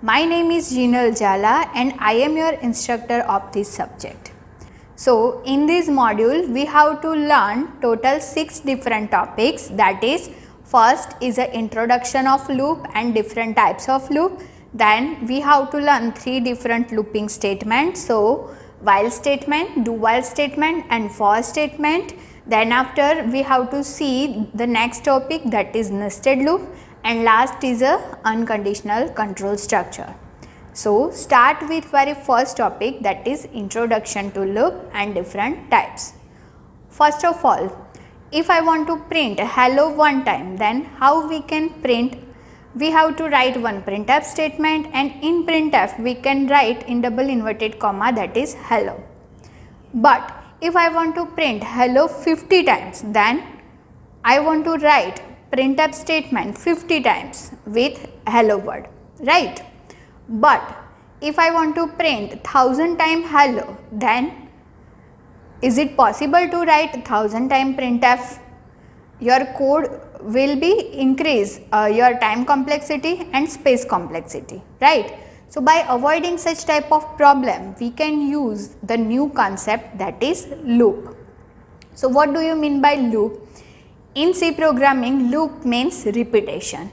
My name is Jinal Jala and I am your instructor of this subject. So in this module we have to learn total 6 different topics, that is first is the introduction of loop and different types of loop. Then we have to learn 3 different looping statements, so while statement, do while statement and for statement. Then after we have to see the next topic, that is nested loop, and last is a unconditional control structure. So start with very first topic, that is introduction to loop and different types. First of all, if I want to print hello one time, then how we can print? We have to write one printf statement, and in printf we can write in double inverted comma, that is hello. But if I want to print hello 50 times, then I want to write printf statement 50 times with hello word, right? But if I want to print 1000 times hello, then is it possible to write 1000 times printf? Your code will be increase your time complexity and space complexity, right? So by avoiding such type of problem, we can use the new concept, that is loop. So what do you mean by loop? In C programming, loop means repetition.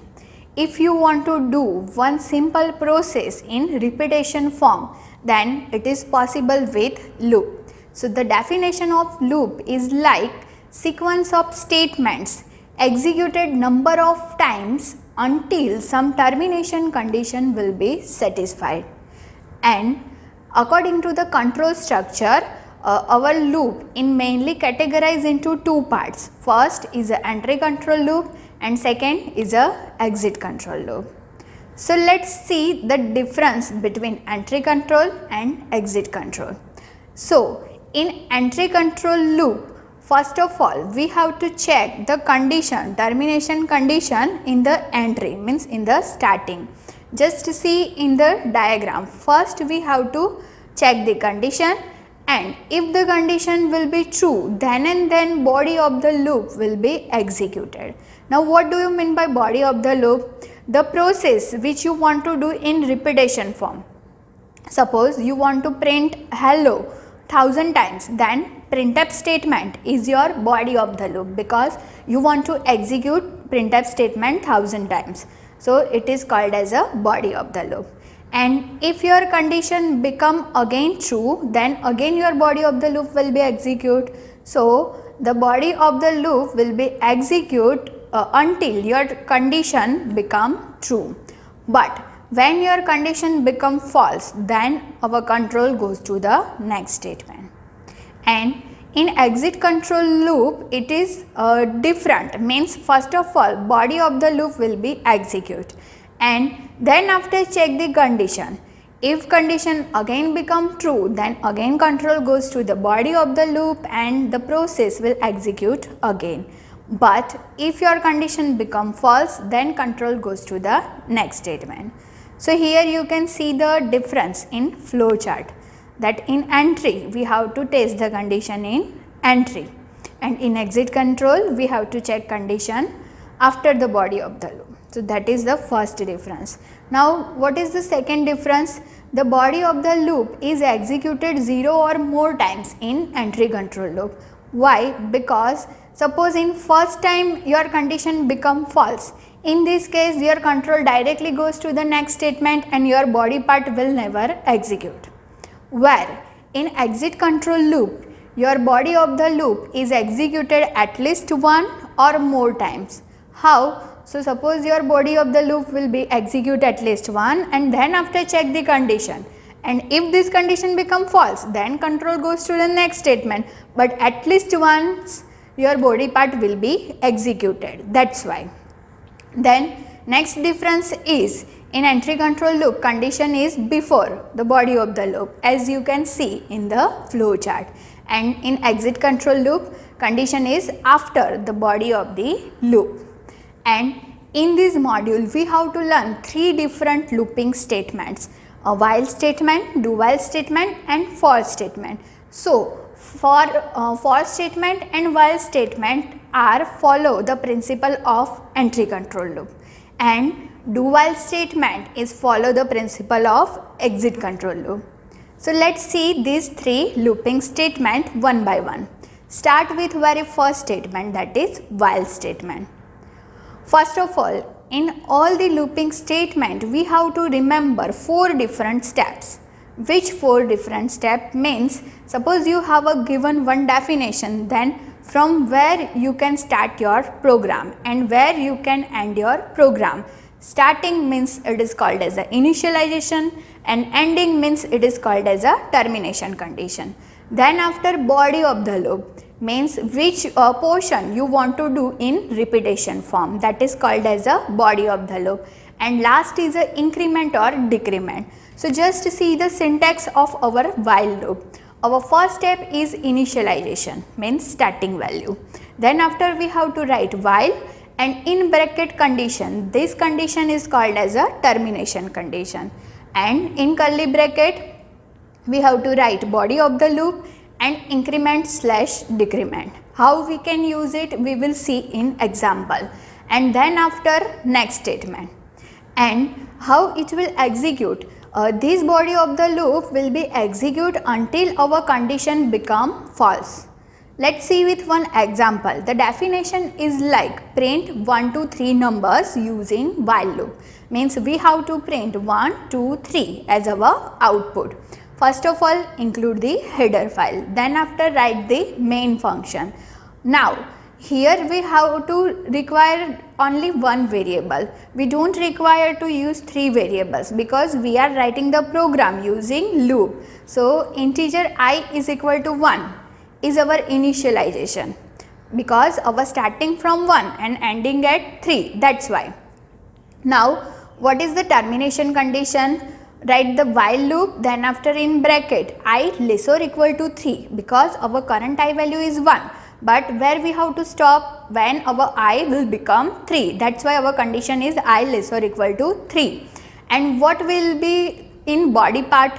If you want to do one simple process in repetition form, then it is possible with loop. So the definition of loop is like sequence of statements executed number of times until some termination condition will be satisfied. And according to the control structure, our loop in mainly categorized into 2 parts. First is a entry control loop and second is a exit control loop. So let's see the difference between entry control and exit control. So in entry control loop, first of all we have to check the condition, termination condition in the entry, means in the starting. Just see in the diagram, first we have to check the condition, and if the condition will be true, then and then body of the loop will be executed. Now what do you mean by body of the loop? The process which you want to do in repetition form. Suppose you want to print hello 1000 times, then printf statement is your body of the loop, because you want to execute printf statement 1000 times. So it is called as a body of the loop. And if your condition become again true, then again your body of the loop will be execute. So the body of the loop will be execute until your condition become true. But when your condition become false, then our control goes to the next statement. And in exit control loop, it is different, means first of all body of the loop will be execute, and then after check the condition. If condition again become true, then again control goes to the body of the loop and the process will execute again. But if your condition become false, then control goes to the next statement. So here you can see the difference in flow chart, that in entry we have to test the condition in entry, and in exit control we have to check condition after the body of the loop. So that is the first difference. Now what is the second difference? The body of the loop is executed 0 or more times in entry control loop. Why? Because suppose in first time your condition become false, in this case your control directly goes to the next statement and your body part will never execute. Where in exit control loop, your body of the loop is executed at least 1 or more times. How? So suppose your body of the loop will be execute at least 1, and then after check the condition, and if this condition become false, then control goes to the next statement, but at least once your body part will be executed. That's why. Then next difference is, in entry control loop condition is before the body of the loop, as you can see in the flow chart, and in exit control loop condition is after the body of the loop. And in this module we have to learn 3 different looping statements, a while statement, do while statement and for statement. So for statement and while statement are follow the principle of entry control loop, and do while statement is follow the principle of exit control loop. So let's see these three looping statement one by one. Start with very first statement, that is while statement. First of all, in all the looping statement we have to remember 4 different steps. Which 4 different steps means, suppose you have a given one definition, then from where you can start your program and where you can end your program. Starting means it is called as a initialization and ending means it is called as a termination condition. Then after body of the loop means which portion you want to do in repetition form, that is called as a body of the loop, and last is a increment or decrement. So just see the syntax of our while loop. Our first step is initialization, means starting value. Then after we have to write while and in bracket condition, this condition is called as a termination condition, and in curly bracket we have to write body of the loop and increment slash decrement. How we can use it we will see in example, and then after next statement. And how it will execute, this body of the loop will be execute until our condition become false. Let's see with one example. The definition is like print 1 to 3 numbers using while loop, means we have to print 1, 2, 3 as our output. First of all include the header file, then after write the main function. Now here we have to require only one variable. We don't require to use 3 variables because we are writing the program using loop. So integer I is equal to 1 is our initialization because our starting from 1 and ending at 3, that's why. Now what is the termination condition? Write the while loop, then after in bracket I less or equal to 3 because our current I value is 1. But where we have to stop? When our I will become 3. That's why our condition is I less or equal to 3. And what will be in body part?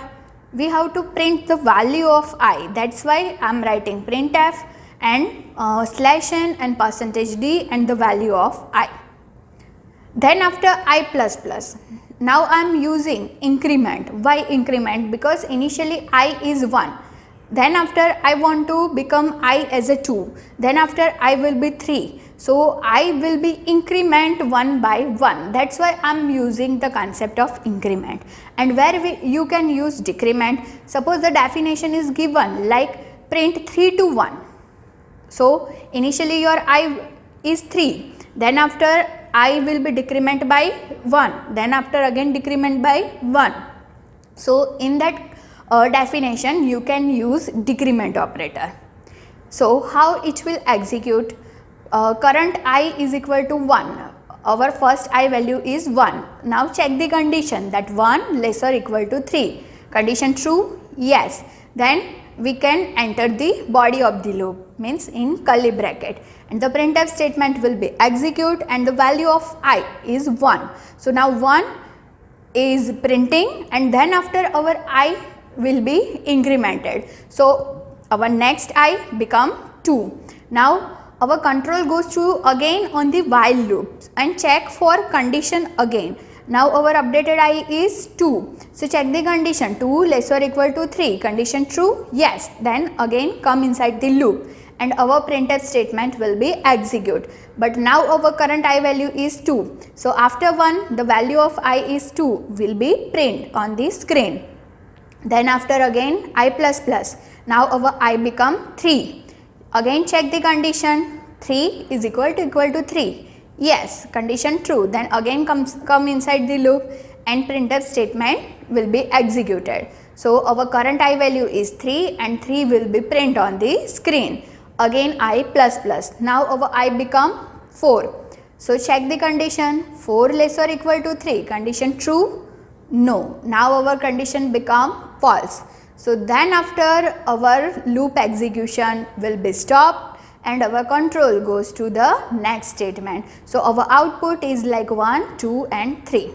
We have to print the value of I. That's why I am writing printf and slash n and %d and the value of I. Then after I plus plus. Now I am using increment. Why increment? Because initially I is 1. Then after I want to become I as a 2, then after I will be 3. So I will be increment 1 by 1. That's why I am using the concept of increment. And where you can use decrement, suppose the definition is given like print 3 to 1. So initially your I is 3, then after I will be decrement by 1, then after again decrement by 1. So in that definition you can use decrement operator. So how it will execute? Current I is equal to 1. Our first I value is 1. Now check the condition that 1 less or equal to 3. Condition true? Yes. Then we can enter the body of the loop, means in curly bracket, and the printf statement will be execute and the value of I is 1. So now 1 is printing and then after our I will be incremented. So our next I become 2. Now our control goes to again on the while loop and check for condition again. Now our updated I is 2. So check the condition 2 less or equal to 3. Condition true? Yes. Then again come inside the loop and our printf statement will be execute. But now our current I value is 2. So after 1 the value of I is 2 will be print on the screen. Then after again I plus plus. Now our I become 3. Again check the condition 3 is equal to 3. Yes, condition true. Then again come inside the loop and printf statement will be executed. So our current I value is 3 and 3 will be print on the screen. Again I plus plus. Now our I become 4. So check the condition 4 less or equal to 3. Condition true? No. Now our condition become false. So then after our loop execution will be stopped and our control goes to the next statement. So our output is like 1, 2 and 3.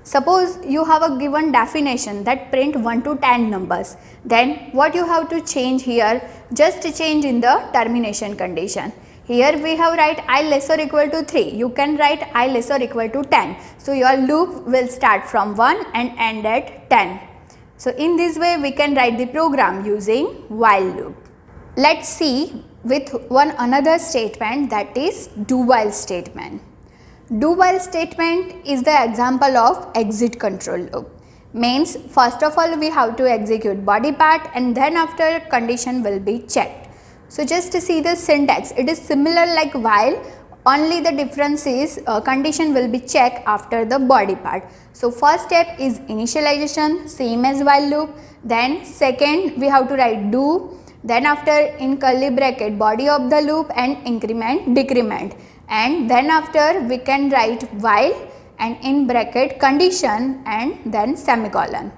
Suppose you have a given definition that print 1 to 10 numbers. Then what you have to change here? Just change in the termination condition. Here we have write I less or equal to 3. You can write I less or equal to 10. So your loop will start from 1 and end at 10. So in this way we can write the program using while loop. Let's see with one another statement, that is do while statement. Do while statement is the example of exit control loop. Means first of all we have to execute body part and then after condition will be checked. So just to see the syntax, it is similar like while, only the difference is condition will be checked after the body part. So first step is initialization, same as while loop. Then second we have to write do, then after in curly bracket body of the loop and increment decrement, and then after we can write while and in bracket condition and then semicolon,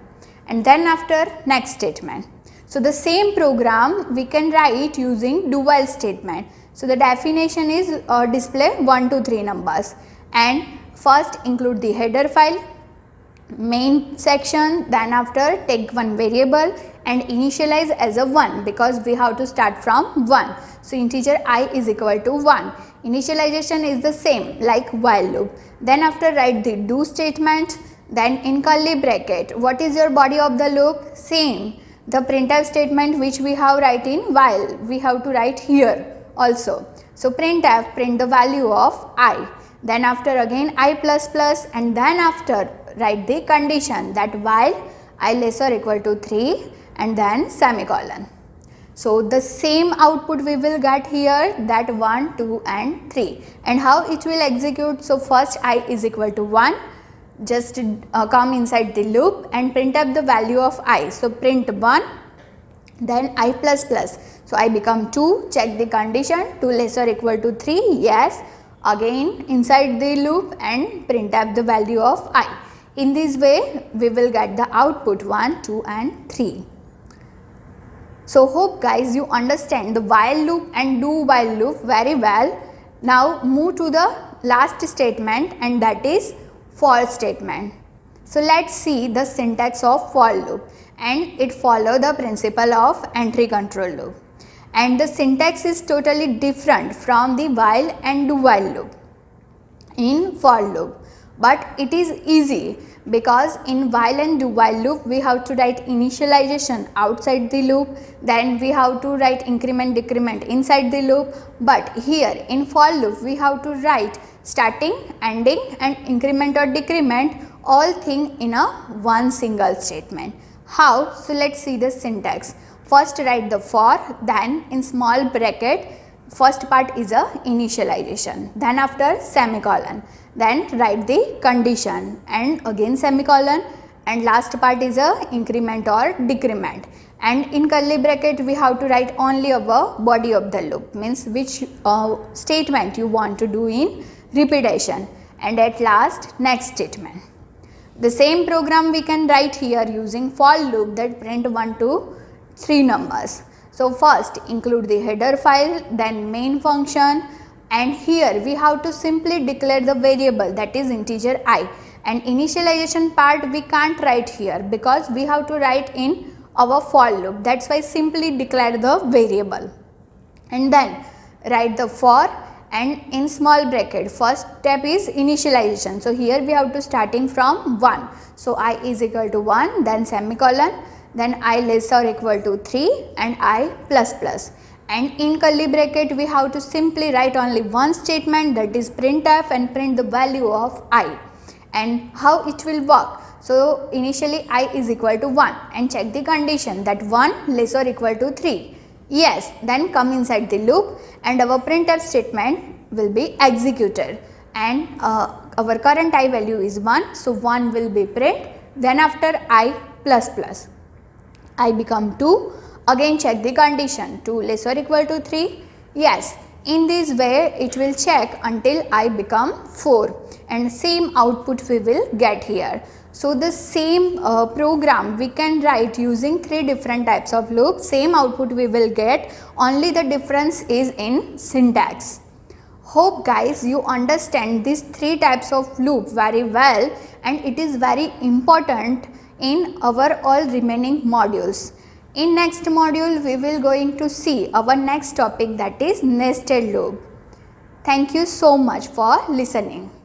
and then after next statement. So the same program we can write using do while statement. So the definition is display 1 to 3 numbers, and first include the header file, main section, then after take one variable and initialize as a 1 because we have to start from 1. So integer I is equal to 1. Initialization is the same like while loop. Then after write the do statement, then in curly bracket what is your body of the loop? Same, the printf statement which we have write in while, we have to write here also. So printf, print the value of I, then after again I plus plus, and then after write the condition that while I less or equal to 3 and then semicolon. So the same output we will get here, that 1, 2 and 3. And how it will execute? So first I is equal to 1, just come inside the loop and print up the value of I. So print 1, then I plus plus. So I become 2, check the condition, 2 less or equal to 3, yes, again inside the loop and print up the value of I. In this way we will get the output 1, 2 and 3. So hope guys you understand the while loop and do while loop very well. Now move to the last statement, and that is for statement. So let's see the syntax of for loop, and it follow the principle of entry control loop. And the syntax is totally different from the while and do while loop in for loop, but it is easy because in while and do while loop we have to write initialization outside the loop, then we have to write increment decrement inside the loop, but here in for loop we have to write starting, ending and increment or decrement all thing in a one single statement. How? So let's see the syntax. First write the for, then in small bracket first part is a initialization, then after semicolon, then write the condition and again semicolon, and last part is a increment or decrement, and in curly bracket we have to write only our body of the loop, means which statement you want to do in repetition, and at last next statement. The same program we can write here using for loop that print 1 to 3 numbers. So first include the header file, then main function, and here we have to simply declare the variable that is integer I, and initialization part we can't write here because we have to write in our for loop, that's why simply declare the variable, and then write the for, and in small bracket first step is initialization. So here we have to starting from 1, so I is equal to 1, then semicolon, then I less or equal to 3 and I plus plus, and in curly bracket we have to simply write only one statement, that is printf, and print the value of I. And how it will work? So initially I is equal to 1 and check the condition that 1 less or equal to 3, yes, then come inside the loop and our printf statement will be executed, and our current I value is 1, so 1 will be print, then after I plus plus, I become 2, again check the condition 2 less or equal to 3, yes, in this way it will check until I become 4, and same output we will get here. So the same program we can write using 3 different types of loops, same output we will get, only the difference is in syntax. Hope guys you understand these 3 types of loop very well, and it is very important in our all remaining modules. In next module we will going to see our next topic, that is nested loop. Thank you so much for listening.